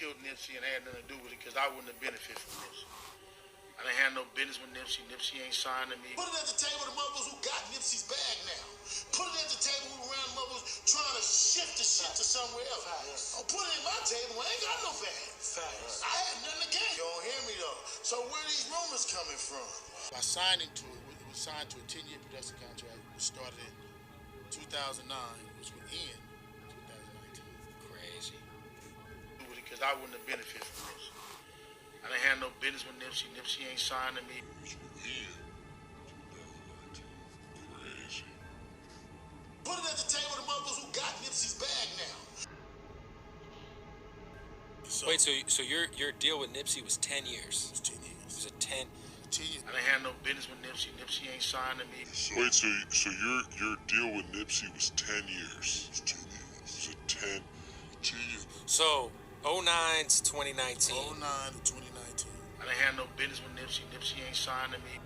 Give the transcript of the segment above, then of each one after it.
killed Nipsey and had nothing to do with it because I wouldn't have benefited from Nipsey. I didn't have no business with Nipsey. Nipsey ain't signed to me. Put it at the table of the motherfuckers who got Nipsey's bag now. Put it at the table who around the motherfuckers trying to shift the shit to somewhere else. Facts. I'll put it in my table when I ain't got no bag. Facts. I had nothing to gain. You don't hear me though. So where these rumors coming from? By signing to it, it was signed to a 10-year production contract, which started in 2009, which would end in 2019. Crazy. Because I wouldn't have benefited from this. I didn't have no business with Nipsey. Nipsey ain't signed to me. Crazy. Put it at the table of the motherfuckers who got Nipsey's bag now. Wait, so your deal with Nipsey was 10 years? It was 10 years. It was a 10 years. I didn't have no business with Nipsey. Nipsey ain't signed to me. Wait, so your deal with Nipsey was 10 years? It was 10 years. It was a 10 years. So 09 to 2019. 09 to 2019. I didn't have no business with Nipsey. Nipsey ain't signed to me.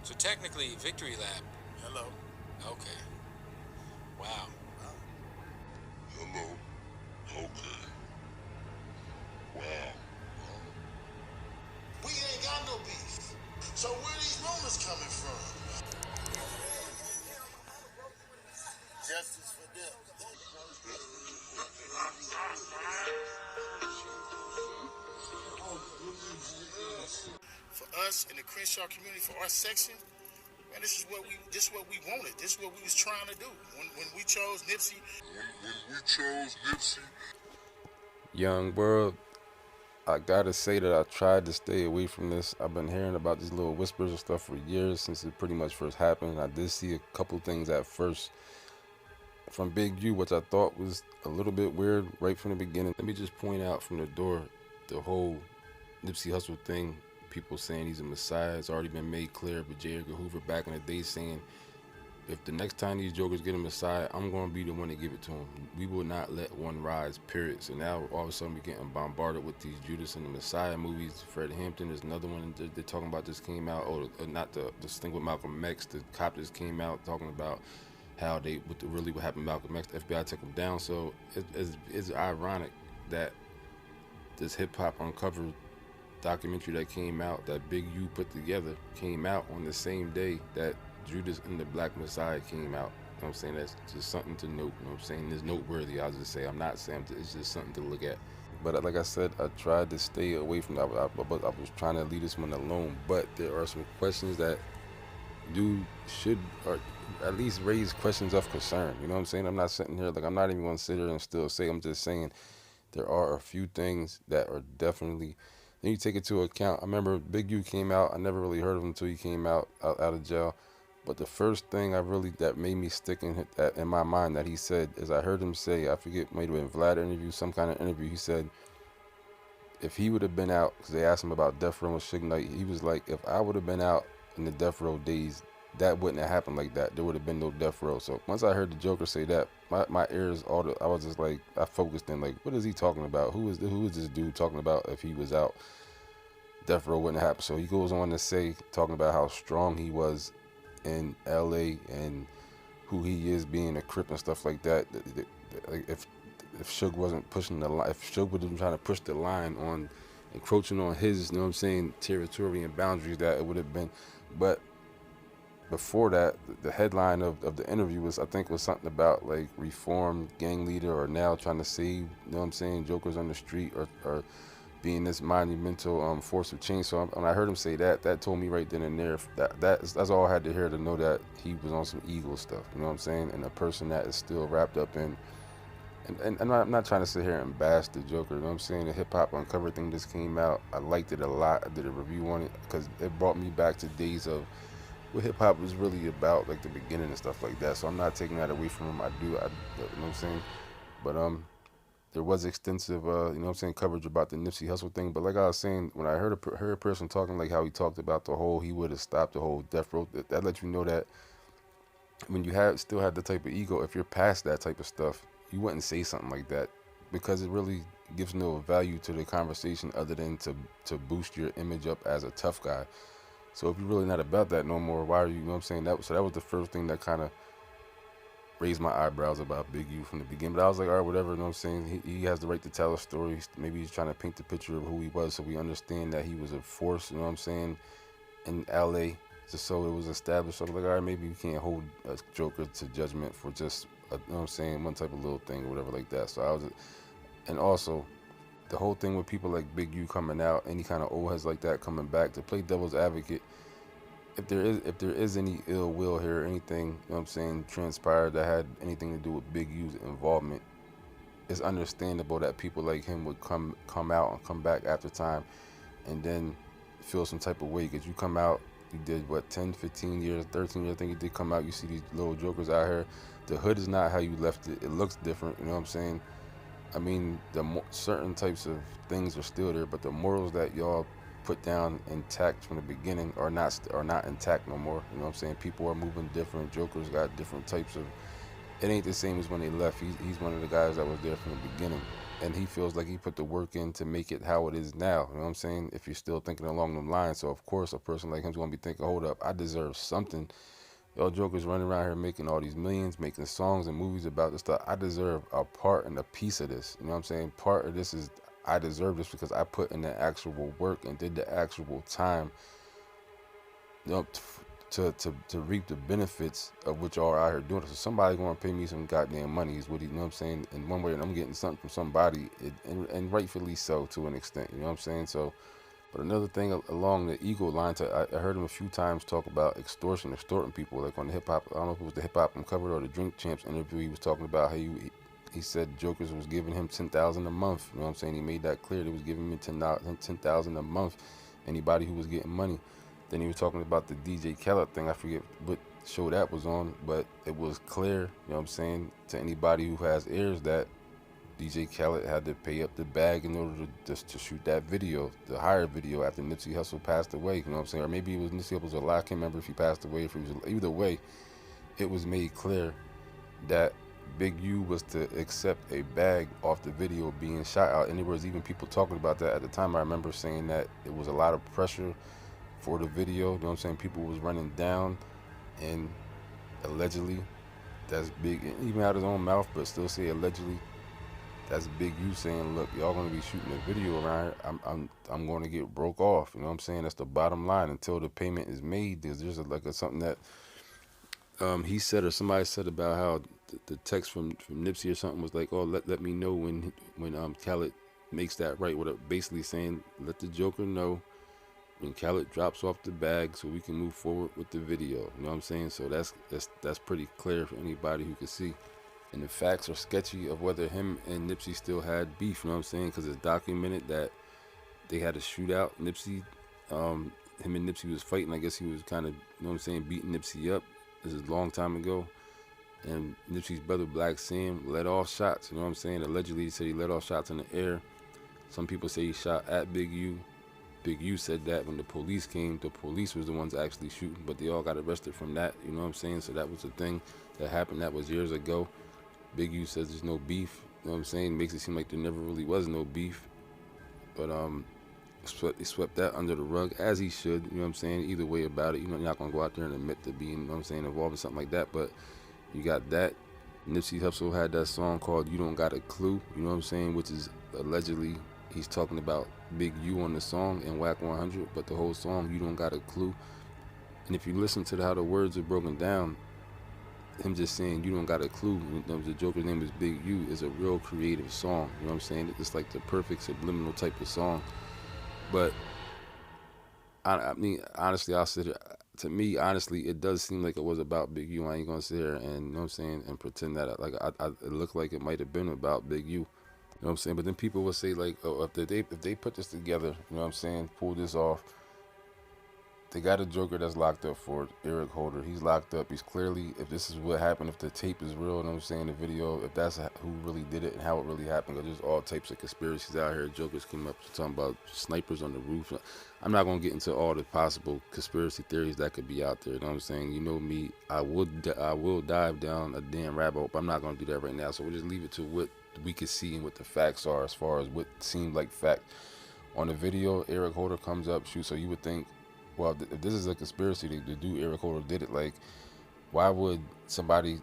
So technically, Victory Lap. Hello. Okay. Wow. Hello. Okay. Wow. We ain't got no beef. So where these rumors coming from? Justice for them. For us in the Crenshaw community, for our section, man, this is what we wanted. This is what we was trying to do. When we chose Nipsey. Young world, I gotta say that I tried to stay away from this. I've been hearing about these little whispers and stuff for years since it pretty much first happened. I did see a couple things at first from Big U, which I thought was a little bit weird right from the beginning. Let me just point out from the door the whole Nipsey Hussle thing. People saying he's a messiah. It's already been made clear. But J. Edgar Hoover back in the day saying, if the next time these jokers get a messiah, I'm going to be the one to give it to him. We will not let one rise, period. So now all of a sudden we're getting bombarded with these Judas and the Messiah movies. Fred Hampton is another one they're talking about just came out. Or not this thing with Malcolm X. The cop just came out talking about how what happened to Malcolm X. The FBI took him down. So it's ironic that this hip-hop uncovered documentary that came out, that Big U put together, came out on the same day that Judas and the Black Messiah came out. You know what I'm saying? That's just something to note. You know what I'm saying? It's noteworthy. I'll just say, I'm not saying it's just something to look at. But like I said, I tried to stay away from that. I was trying to leave this one alone. But there are some questions that should or at least raise questions of concern. You know what I'm saying? I'm not sitting here, like, I'm not even going to sit here and still say, I'm just saying there are a few things that are definitely, then you take it into account. I remember Big U came out. I never really heard of him until he came out of jail. But the first thing that made me stick in my mind that he said is, I heard him say, I forget, maybe in Vlad interview, some kind of interview, he said, if he would have been out, because they asked him about Death Row and Suge Knight, he was like, if I would have been out in the Death Row days, that wouldn't have happened like that. There would have been no Death Row. So once I heard the Joker say that, my ears, I was just like, I focused in, like, what is he talking about? Who is this dude talking about if he was out, Death Row wouldn't happen? So he goes on to say, talking about how strong he was in LA and who he is being a Crip and stuff like that. Like if Suge wasn't pushing the line, if Suge would have been trying to push the line on encroaching on his, you know what I'm saying, territory and boundaries, that it would have been. But before that, the headline of the interview was, I think, was something about like reformed gang leader, or now trying to save, you know what I'm saying, jokers on the street, or being this monumental force of change. So when I heard him say that, that told me right then and there that's all I had to hear to know that he was on some ego stuff, you know what I'm saying, and a person that is still wrapped up in, and I'm not trying to sit here and bash the Joker, you know what I'm saying. The Hip Hop Uncovered thing just came out. I liked it a lot. I did a review on it because it brought me back to days of what hip hop was really about, like the beginning and stuff like that. So I'm not taking that away from him. You know what I'm saying. But there was extensive, you know what I'm saying, coverage about the Nipsey Hussle thing. But like I was saying, when I heard a person talking like how he talked about he would have stopped the whole Death Row, that lets you know that when you still have the type of ego, if you're past that type of stuff, you wouldn't say something like that, because it really gives no value to the conversation other than to boost your image up as a tough guy. So if you're really not about that no more, why are you know what I'm saying? So that was the first thing that kind of raised my eyebrows about Big U from the beginning. But I was like, all right, whatever. You know what I'm saying? He has the right to tell a story. Maybe he's trying to paint the picture of who he was, so we understand that he was a force. You know what I'm saying? In LA, just so it was established. So I was like, all right, maybe we can't hold a Joker to judgment for just, you know what I'm saying, one type of little thing or whatever like that. So I was, and also the whole thing with people like Big U coming out, any kind of old heads like that coming back to play devil's advocate. If there is any ill will here, or anything, you know what I'm saying, transpired that had anything to do with Big U's involvement, it's understandable that people like him would come out and come back after time and then feel some type of way, because you come out, you did what, 10, 15 years, 13 years, I think you did come out, you see these little jokers out here. The hood is not how you left it. It looks different, you know what I'm saying? I mean, certain types of things are still there, but the morals that y'all put down intact from the beginning are not intact no more. You know what I'm saying? People are moving different. Jokers got different types of. It ain't the same as when they left. He's one of the guys that was there from the beginning, and he feels like he put the work in to make it how it is now. You know what I'm saying? If you're still thinking along them lines, so of course a person like him's gonna be thinking, hold up, I deserve something. Y'all jokers running around here making all these millions, making songs and movies about this stuff. I deserve a part and a piece of this. You know what I'm saying? Part of this is I deserve this because I put in the actual work and did the actual time, you know, to reap the benefits of what y'all are out here doing. So somebody gonna pay me some goddamn money is what you know what I'm saying? In one way, and I'm getting something from somebody, and rightfully so to an extent. You know what I'm saying? So. But another thing along the ego line, I heard him a few times talk about extorting people, like on the hip hop. I don't know if it was the Hip Hop Uncovered or the Drink Champs interview. He was talking about how he said Jokers was giving him $10,000 a month. You know what I'm saying? He made that clear. They was giving me $10,000 a month. Anybody who was getting money. Then he was talking about the DJ Khaled thing. I forget what show that was on, but it was clear. You know what I'm saying, to anybody who has ears that DJ Khaled had to pay up the bag in order to shoot that video, the higher video, after Nipsey Hussle passed away. You know what I'm saying? Or maybe it was Nipsey Hussle alive. I can't remember if he passed away, if he was. Either way, it was made clear that Big U was to accept a bag off the video being shot out. And there was even people talking about that at the time. I remember saying that it was a lot of pressure for the video. You know what I'm saying? People was running down, and allegedly, that's Big, even out of his own mouth, but still say allegedly. That's Big U saying, look, y'all gonna be shooting a video around here. I'm gonna get broke off. You know what I'm saying? That's the bottom line. Until the payment is made, there's something that he said or somebody said about how the text from Nipsey or something was like, oh, let me know when Khaled makes that right. What basically saying, let the Joker know when Khaled drops off the bag so we can move forward with the video. You know what I'm saying? So that's pretty clear for anybody who can see. And the facts are sketchy of whether him and Nipsey still had beef, you know what I'm saying? Because it's documented that they had a shootout. Nipsey, him and Nipsey was fighting. I guess he was kind of, you know what I'm saying, beating Nipsey up. This is a long time ago. And Nipsey's brother, Black Sam, let off shots, you know what I'm saying? Allegedly, he said he let off shots in the air. Some people say he shot at Big U. Big U said that when the police came, the police was the ones actually shooting, but they all got arrested from that, you know what I'm saying? So that was the thing that happened. That was years ago. Big U says there's no beef, you know what I'm saying? Makes it seem like there never really was no beef. But he swept that under the rug, as he should, you know what I'm saying? Either way about it, you know, you're not gonna go out there and admit to being, you know what I'm saying, involved in something like that. But you got that. Nipsey Hussle had that song called You Don't Got a Clue, you know what I'm saying, which is allegedly he's talking about Big U on the song in Whack 100, but the whole song, You Don't Got a Clue. And if you listen to how the words are broken down, him just saying you don't got a clue, the Joker's name is Big U, is a real creative song. You know what I'm saying? It's like the perfect subliminal type of song. But I mean, honestly, I'll sit here. To me, honestly, it does seem like it was about Big U. I ain't gonna sit here and, you know what I'm saying, and pretend that it looked like it might have been about Big U. You know what I'm saying? But then people will say like, oh, if they put this together, you know what I'm saying, pull this off. They got a Joker that's locked up for it, Eric Holder. He's locked up. He's clearly, if this is what happened, if the tape is real, you know what I'm saying, the video, if that's who really did it and how it really happened, because there's all types of conspiracies out here. Jokers come up talking about snipers on the roof. I'm not going to get into all the possible conspiracy theories that could be out there, you know what I'm saying? You know me, I will dive down a damn rabbit hole, but I'm not going to do that right now. So we'll just leave it to what we can see and what the facts are as far as what seemed like fact. On the video, Eric Holder comes up, shoots, so you would think, well, if this is a conspiracy to do Eric Holder did it, like, why would somebody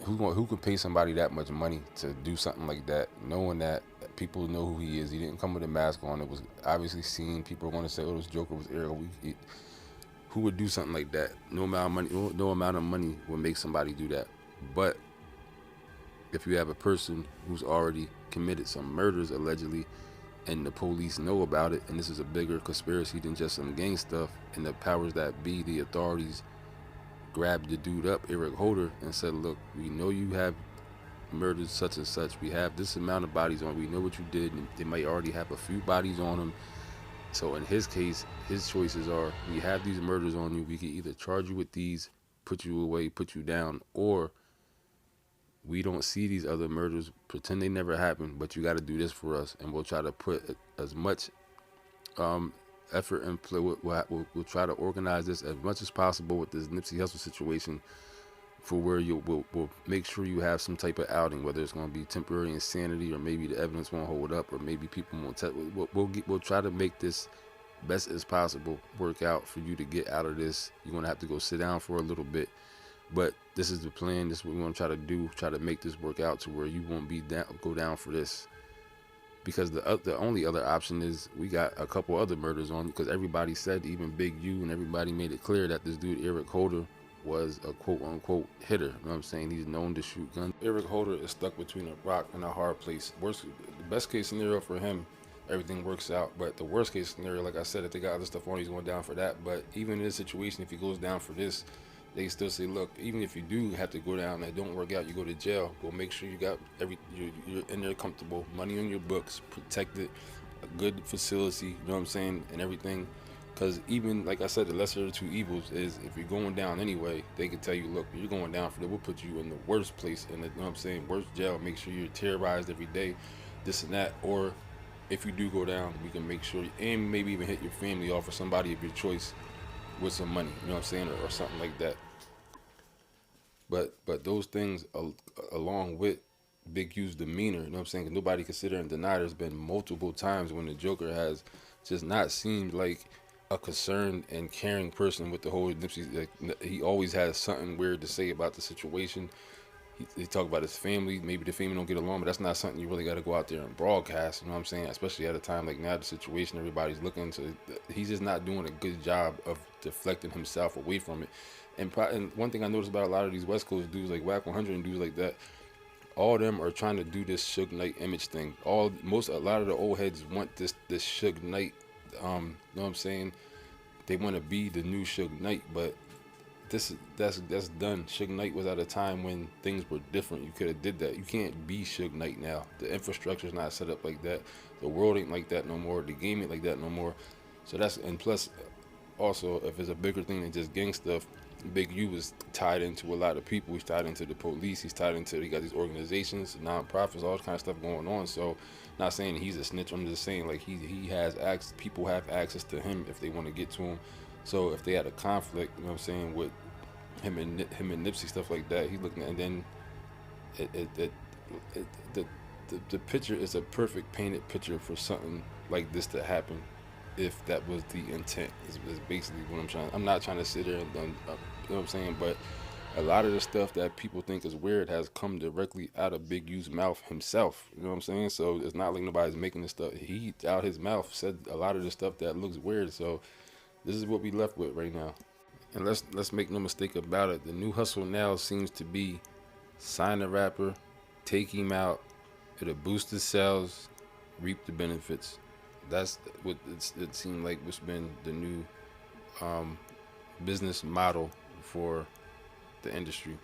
who could pay somebody that much money to do something like that, knowing that people know who he is? He didn't come with a mask on. It was obviously seen. People are going to say, "Oh, this Joker was Ariel." Who would do something like that? No amount of money, no amount of money would make somebody do that. But if you have a person who's already committed some murders allegedly, and the police know about it, and this is a bigger conspiracy than just some gang stuff, and the powers that be, the authorities, grabbed the dude up, Eric Holder, and said, "Look, we know you have murdered such and such. We have this amount of bodies on. We know what you did, and they might already have a few bodies on them. So in his case, his choices are: we have these murders on you. We can either charge you with these, put you away, put you down, or we don't see these other murders, pretend they never happened, but you got to do this for us, and we'll try to put as much effort and play. We'll try to organize this as much as possible with this Nipsey Hussle situation, for where we'll make sure you have some type of outing, whether it's going to be temporary insanity, or maybe the evidence won't hold up, or maybe people won't we'll try to make this best as possible work out for you to get out of this. You're going to have to go sit down for a little bit, but this is the plan. This is what we want to try to do. Try to make this work out to where you won't go down for this. Because the only other option is we got a couple other murders on, because everybody said, even Big U and everybody made it clear that this dude Eric Holder was a quote unquote hitter. You know what I'm saying? He's known to shoot guns. Eric Holder is stuck between a rock and a hard place. The best case scenario for him, everything works out. But the worst case scenario, like I said, if they got other stuff on, he's going down for that. But even in this situation, if he goes down for this, they still say, look, even if you do have to go down and it don't work out, you go to jail. Go make sure you got you're in there comfortable, money on your books, protected, a good facility, you know what I'm saying, and everything. Because even, like I said, the lesser of the two evils is, if you're going down anyway, they can tell you, look, you're going down for that. We'll put you in the worst place, in the, you know what I'm saying, worst jail. Make sure you're terrorized every day, this and that. Or if you do go down, we can make sure, and maybe even hit your family off or somebody of your choice with some money, you know what I'm saying, or something like that. But those things, along with Big U's demeanor, you know what I'm saying? 'Cause nobody can sit there and deny there's been multiple times when the Joker has just not seemed like a concerned and caring person with the whole Nipsey. Like, he always has something weird to say about the situation. He talk about his family. Maybe the family don't get along, but that's not something you really got to go out there and broadcast. You know what I'm saying? Especially at a time like now, the situation everybody's looking to. He's just not doing a good job of deflecting himself away from it. And one thing I noticed about a lot of these West Coast dudes, like Whack 100 and dudes like that, all of them are trying to do this Suge Knight image thing. A lot of the old heads want this Suge Knight. You know what I'm saying? They want to be the new Suge Knight, but that's done. Suge Knight was at a time when things were different. You could have did that. You can't be Suge Knight now. The infrastructure's not set up like that. The world ain't like that no more. The game ain't like that no more. So and plus, also, if it's a bigger thing than just gang stuff, Big U is tied into a lot of people. He's tied into the police. He got these organizations, nonprofits, all kind of stuff going on. So, not saying he's a snitch. I'm just saying, like, he has access. People have access to him if they want to get to him. So if they had a conflict, you know what I'm saying, with him and Nipsey, stuff like that, he's looking at, and then the picture is a perfect painted picture for something like this to happen, if that was the intent. Is basically what I'm not trying to sit there and you know what I'm saying, but a lot of the stuff that people think is weird has come directly out of Big U's mouth himself. You know what I'm saying? So it's not like nobody's making this stuff. He out his mouth said a lot of the stuff that looks weird. So this is what we left with right now. And let's make no mistake about it. The new hustle now seems to be sign a rapper, take him out, it'll boost his sales, reap the benefits. That's what it seemed like what's been the new business model for the industry.